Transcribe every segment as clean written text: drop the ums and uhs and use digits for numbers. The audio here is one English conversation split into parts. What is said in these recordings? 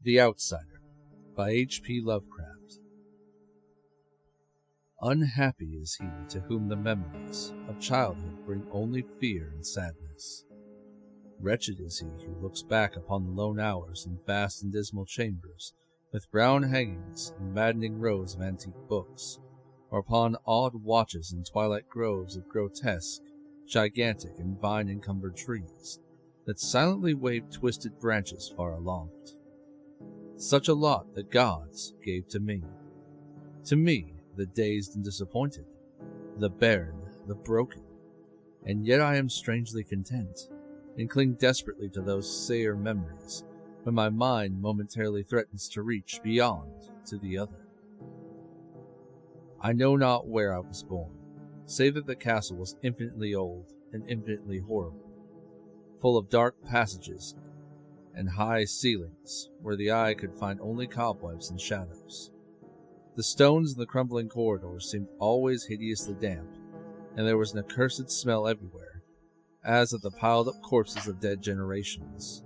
The Outsider by H.P. Lovecraft. Unhappy is he to whom the memories of childhood bring only fear and sadness. Wretched is he who looks back upon the lone hours in vast and dismal chambers, with brown hangings and maddening rows of antique books, or upon odd watches in twilight groves of grotesque, gigantic, and vine-encumbered trees that silently wave twisted branches far aloft. Such a lot the gods gave to me, the dazed and disappointed, the barren, the broken, and yet I am strangely content, and cling desperately to those sere memories when my mind momentarily threatens to reach beyond to the other. I know not where I was born, save that the castle was infinitely old and infinitely horrible, full of dark passages and high ceilings where the eye could find only cobwebs and shadows. The stones in the crumbling corridors seemed always hideously damp, and there was an accursed smell everywhere, as of the piled-up corpses of dead generations.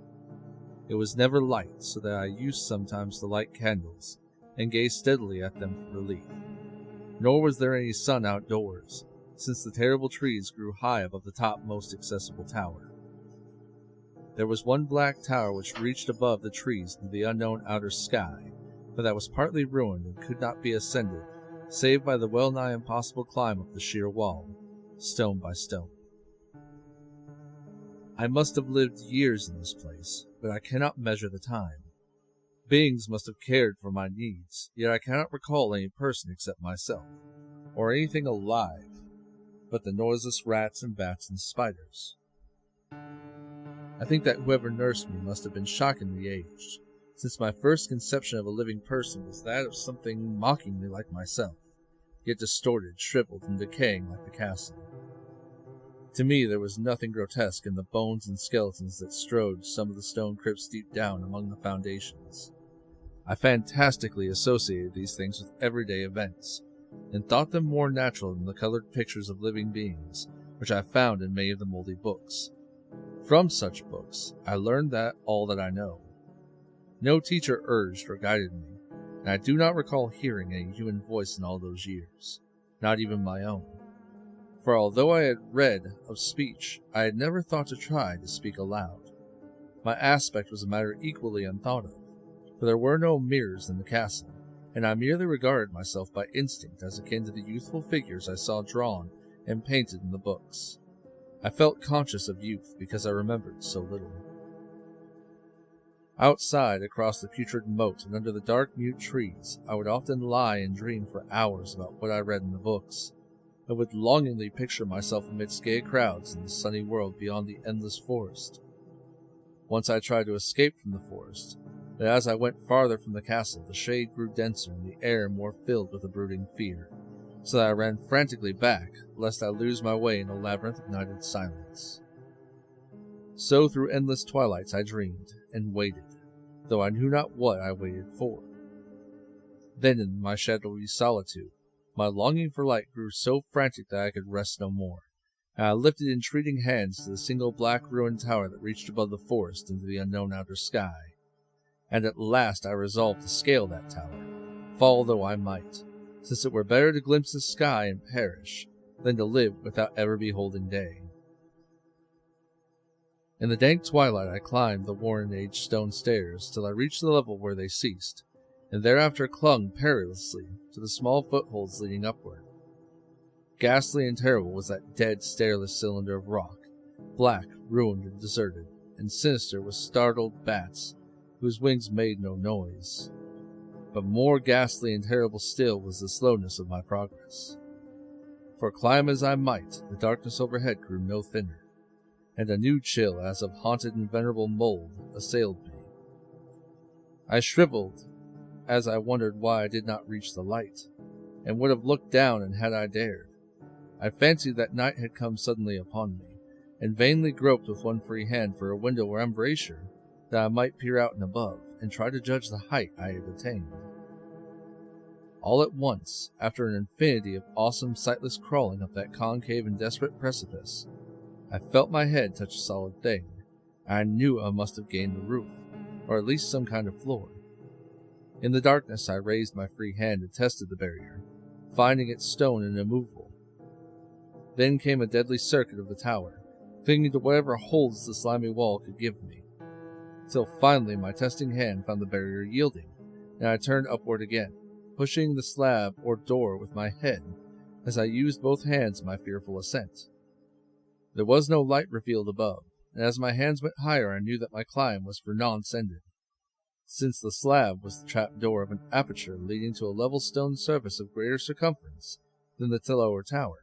It was never light, so that I used sometimes to light candles and gaze steadily at them for relief. Nor was there any sun outdoors, since the terrible trees grew high above the topmost accessible tower. There was one black tower which reached above the trees into the unknown outer sky, but that was partly ruined and could not be ascended, save by the well-nigh impossible climb up the sheer wall, stone by stone. I must have lived years in this place, but I cannot measure the time. Beings must have cared for my needs, yet I cannot recall any person except myself, or anything alive, but the noiseless rats and bats and spiders. I think that whoever nursed me must have been shockingly aged, since my first conception of a living person was that of something mockingly like myself, yet distorted, shriveled, and decaying like the castle. To me there was nothing grotesque in the bones and skeletons that strewed some of the stone crypts deep down among the foundations. I fantastically associated these things with everyday events, and thought them more natural than the colored pictures of living beings which I found in many of the moldy books. From such books, I learned all that I know. No teacher urged or guided me, and I do not recall hearing any human voice in all those years, not even my own. For although I had read of speech, I had never thought to try to speak aloud. My aspect was a matter equally unthought of, for there were no mirrors in the castle, and I merely regarded myself by instinct as akin to the youthful figures I saw drawn and painted in the books. I felt conscious of youth because I remembered so little. Outside, across the putrid moat and under the dark mute trees, I would often lie and dream for hours about what I read in the books. I would longingly picture myself amidst gay crowds in the sunny world beyond the endless forest. Once I tried to escape from the forest, but as I went farther from the castle, the shade grew denser and the air more filled with a brooding fear, so that I ran frantically back, lest I lose my way in a labyrinth of nighted silence. So through endless twilights I dreamed, and waited, though I knew not what I waited for. Then in my shadowy solitude, my longing for light grew so frantic that I could rest no more, and I lifted entreating hands to the single black ruined tower that reached above the forest into the unknown outer sky. And at last I resolved to scale that tower, fall though I might, since it were better to glimpse the sky and perish than to live without ever beholding day. In the dank twilight I climbed the worn-aged stone stairs till I reached the level where they ceased, and thereafter clung perilously to the small footholds leading upward. Ghastly and terrible was that dead, stairless cylinder of rock, black, ruined, and deserted, and sinister with startled bats whose wings made no noise. But more ghastly and terrible still was the slowness of my progress. For climb as I might, the darkness overhead grew no thinner, and a new chill as of haunted and venerable mold assailed me. I shriveled as I wondered why I did not reach the light, and would have looked down and had I dared. I fancied that night had come suddenly upon me, and vainly groped with one free hand for a window or embrasure that I might peer out and above, and try to judge the height I had attained. All at once, after an infinity of awesome sightless crawling up that concave and desperate precipice, I felt my head touch a solid thing, and I knew I must have gained the roof, or at least some kind of floor, In the darkness, I raised my free hand and tested the barrier, finding it stone and immovable. Then came a deadly circuit of the tower, clinging to whatever holds the slimy wall could give me, till finally my testing hand found the barrier yielding, and I turned upward again, pushing the slab or door with my head as I used both hands in my fearful ascent. There was no light revealed above, and as my hands went higher I knew that my climb was for nonce ended, since the slab was the trap door of an aperture leading to a level stone surface of greater circumference than the lower tower,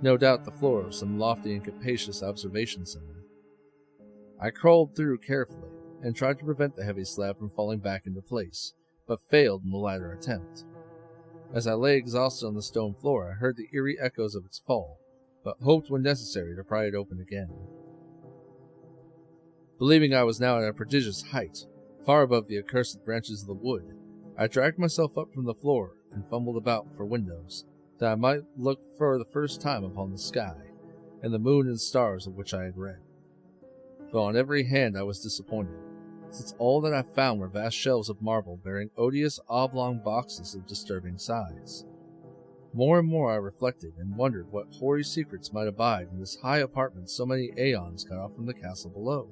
no doubt the floor of some lofty and capacious observation center. I crawled through carefully, and tried to prevent the heavy slab from falling back into place, but failed in the latter attempt. As I lay exhausted on the stone floor, I heard the eerie echoes of its fall, but hoped when necessary to pry it open again. Believing I was now at a prodigious height, far above the accursed branches of the wood, I dragged myself up from the floor and fumbled about for windows, that I might look for the first time upon the sky, and the moon and stars of which I had read. Though on every hand I was disappointed, since all that I found were vast shelves of marble bearing odious oblong boxes of disturbing size. More and more I reflected, and wondered what hoary secrets might abide in this high apartment so many aeons cut off from the castle below.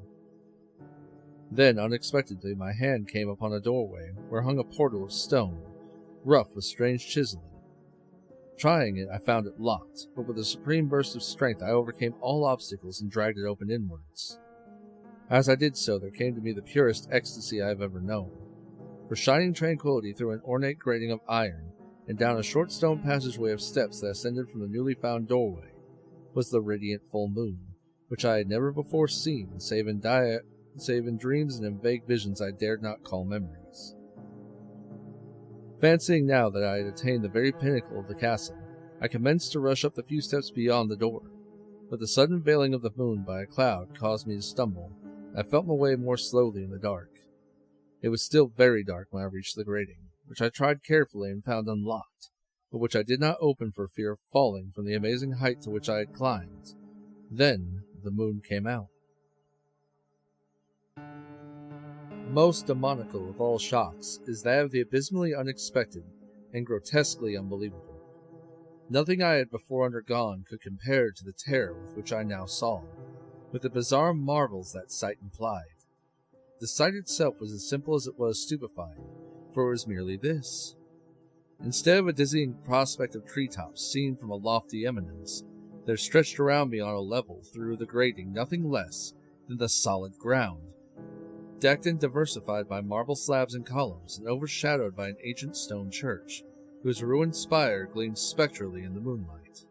Then, unexpectedly, my hand came upon a doorway where hung a portal of stone, rough with strange chiseling. Trying it, I found it locked, but with a supreme burst of strength I overcame all obstacles and dragged it open inwards. As I did so, there came to me the purest ecstasy I have ever known. For shining tranquility through an ornate grating of iron, and down a short stone passageway of steps that ascended from the newly found doorway, was the radiant full moon, which I had never before seen, save in dreams and in vague visions I dared not call memories. Fancying now that I had attained the very pinnacle of the castle, I commenced to rush up the few steps beyond the door, but the sudden veiling of the moon by a cloud caused me to stumble. I felt my way more slowly in the dark. It was still very dark when I reached the grating, which I tried carefully and found unlocked, but which I did not open for fear of falling from the amazing height to which I had climbed. Then the moon came out. Most demoniacal of all shocks is that of the abysmally unexpected and grotesquely unbelievable. Nothing I had before undergone could compare to the terror with which I now saw, with the bizarre marvels that sight implied. The sight itself was as simple as it was stupefying, for it was merely this. Instead of a dizzying prospect of treetops seen from a lofty eminence, there stretched around me on a level through the grating nothing less than the solid ground, decked and diversified by marble slabs and columns, and overshadowed by an ancient stone church, whose ruined spire gleamed spectrally in the moonlight.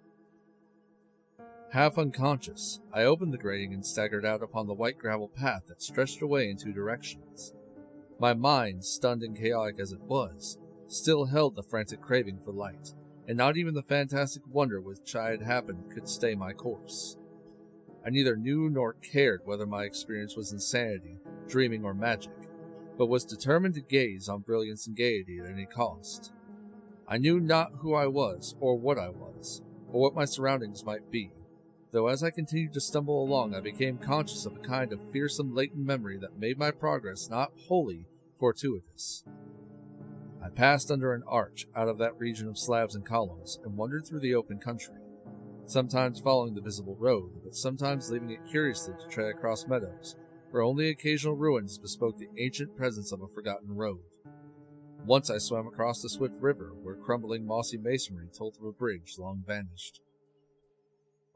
Half unconscious, I opened the grating and staggered out upon the white gravel path that stretched away in two directions. My mind, stunned and chaotic as it was, still held the frantic craving for light, and not even the fantastic wonder which I had happened could stay my course. I neither knew nor cared whether my experience was insanity, dreaming, or magic, but was determined to gaze on brilliance and gaiety at any cost. I knew not who I was, or what my surroundings might be, though as I continued to stumble along I became conscious of a kind of fearsome latent memory that made my progress not wholly fortuitous. I passed under an arch out of that region of slabs and columns, and wandered through the open country, sometimes following the visible road, but sometimes leaving it curiously to tread across meadows, where only occasional ruins bespoke the ancient presence of a forgotten road. Once I swam across the swift river, where crumbling mossy masonry told of a bridge long vanished.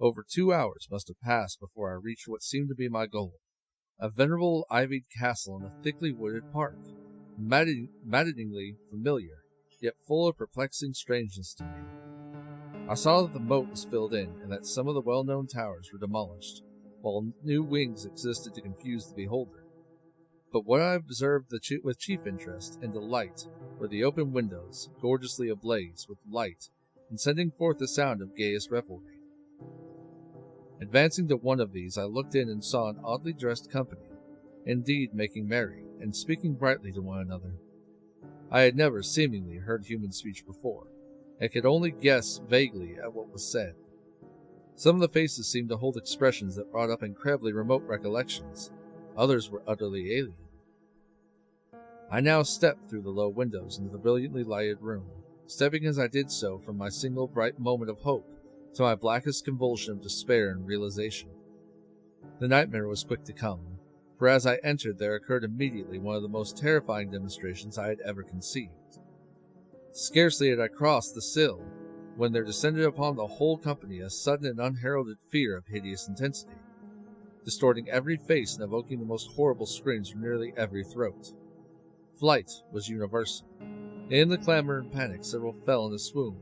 Over 2 hours must have passed before I reached what seemed to be my goal, a venerable ivied castle in a thickly wooded park, maddeningly familiar, yet full of perplexing strangeness to me. I saw that the moat was filled in, and that some of the well-known towers were demolished, while new wings existed to confuse the beholder. But what I observed with chief interest and delight were the open windows, gorgeously ablaze with light, and sending forth the sound of gayest revelry. Advancing to one of these, I looked in and saw an oddly dressed company, indeed making merry, and speaking brightly to one another. I had never, seemingly, heard human speech before, and could only guess vaguely at what was said. Some of the faces seemed to hold expressions that brought up incredibly remote recollections. Others were utterly alien. I now stepped through the low windows into the brilliantly lighted room, stepping as I did so from my single bright moment of hope to my blackest convulsion of despair and realization. The nightmare was quick to come, for as I entered there occurred immediately one of the most terrifying demonstrations I had ever conceived. Scarcely had I crossed the sill when there descended upon the whole company a sudden and unheralded fear of hideous intensity, distorting every face and evoking the most horrible screams from nearly every throat. Flight was universal. In the clamor and panic, several fell in a swoon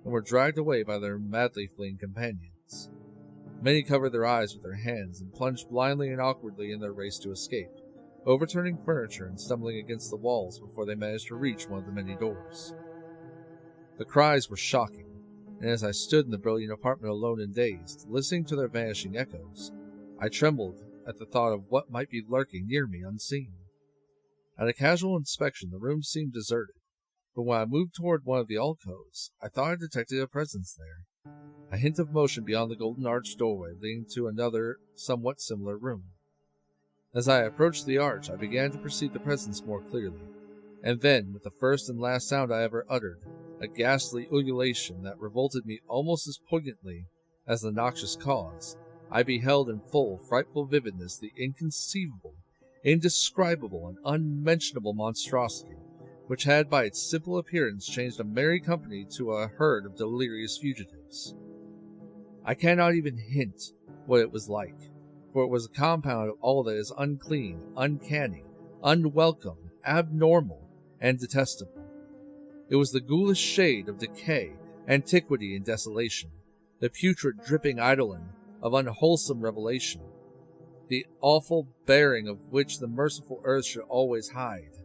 and were dragged away by their madly fleeing companions. Many covered their eyes with their hands and plunged blindly and awkwardly in their race to escape, overturning furniture and stumbling against the walls before they managed to reach one of the many doors. The cries were shocking, and as I stood in the brilliant apartment alone and dazed, listening to their vanishing echoes, I trembled at the thought of what might be lurking near me unseen. At a casual inspection, the room seemed deserted, but when I moved toward one of the alcoves, I thought I detected a presence there, a hint of motion beyond the golden arched doorway leading to another, somewhat similar room. As I approached the arch, I began to perceive the presence more clearly, and then, with the first and last sound I ever uttered, a ghastly ululation that revolted me almost as poignantly as the noxious cause, I beheld in full, frightful vividness the inconceivable, indescribable, and unmentionable monstrosity, which had by its simple appearance changed a merry company to a herd of delirious fugitives. I cannot even hint what it was like, for it was a compound of all that is unclean, uncanny, unwelcome, abnormal, and detestable. It was the ghoulish shade of decay, antiquity, and desolation, the putrid dripping eidolon of unwholesome revelation, the awful bearing of which the merciful earth should always hide.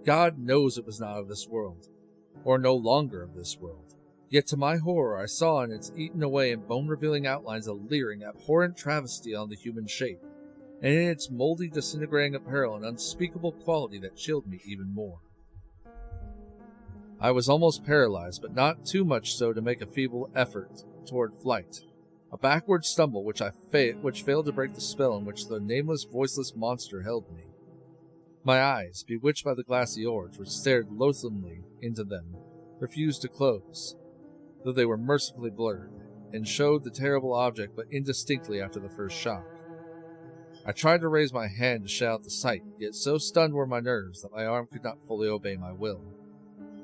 God knows it was not of this world, or no longer of this world. Yet to my horror I saw in its eaten away and bone-revealing outlines a leering, abhorrent travesty on the human shape, and in its moldy, disintegrating apparel an unspeakable quality that chilled me even more. I was almost paralyzed, but not too much so to make a feeble effort toward flight. A backward stumble which failed to break the spell in which the nameless, voiceless monster held me. My eyes, bewitched by the glassy orbs which stared loathsomely into them, refused to close, though they were mercifully blurred, and showed the terrible object but indistinctly after the first shock. I tried to raise my hand to shut out the sight, yet so stunned were my nerves that my arm could not fully obey my will.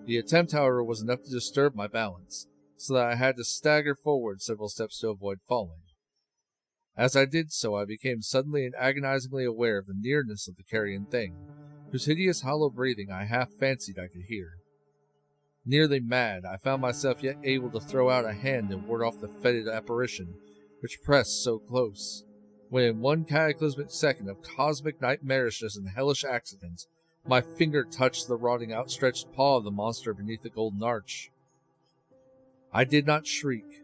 The attempt, however, was enough to disturb my balance, so that I had to stagger forward several steps to avoid falling. As I did so, I became suddenly and agonizingly aware of the nearness of the carrion thing, whose hideous hollow breathing I half fancied I could hear. Nearly mad, I found myself yet able to throw out a hand and ward off the fetid apparition which pressed so close, when in one cataclysmic second of cosmic nightmarishness and hellish accident, my finger touched the rotting outstretched paw of the monster beneath the golden arch. I did not shriek,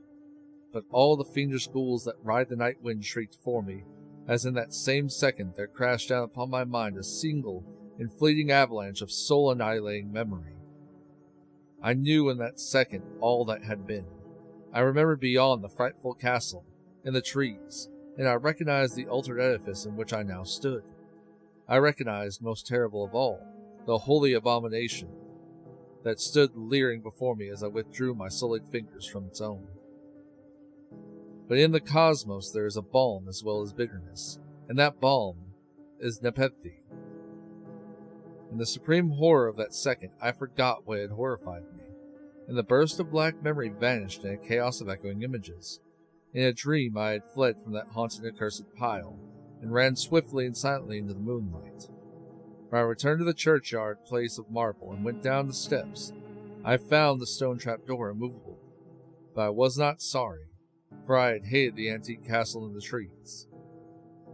but all the fiendish ghouls that ride the night wind shrieked for me, as in that same second there crashed down upon my mind a single and fleeting avalanche of soul-annihilating memory. I knew in that second all that had been. I remembered beyond the frightful castle and the trees, and I recognized the altered edifice in which I now stood. I recognized, most terrible of all, the holy abomination that stood leering before me as I withdrew my sullied fingers from its own. But in the cosmos there is a balm as well as bitterness, and that balm is Nepenthe. In the supreme horror of that second, I forgot what had horrified me, and the burst of black memory vanished in a chaos of echoing images. In a dream I had fled from that haunted and accursed pile, and ran swiftly and silently into the moonlight. When I returned to the churchyard place of marble and went down the steps, I found the stone trap door immovable. But I was not sorry, for I had hated the antique castle in the trees.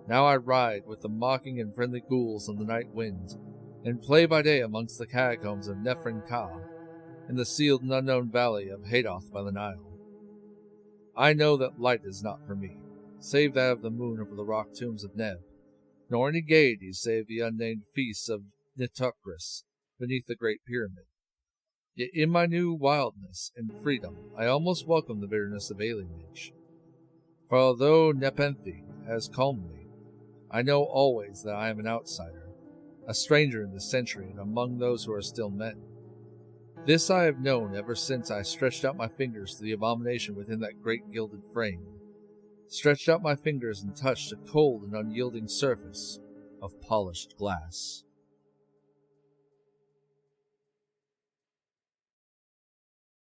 Now I ride with the mocking and friendly ghouls on the night wind, and play by day amongst the catacombs of Nefren Ka, in the sealed and unknown valley of Hadoth by the Nile. I know that light is not for me, save that of the moon over the rock tombs of Neb, nor any gaiety save the unnamed feasts of Nitocris beneath the Great Pyramid. Yet in my new wildness and freedom I almost welcome the bitterness of alienage. For although Nepenthe has calmed me, I know always that I am an outsider, a stranger in this century and among those who are still men. This I have known ever since I stretched out my fingers to the abomination within that great gilded frame, stretched out my fingers and touched a cold and unyielding surface of polished glass.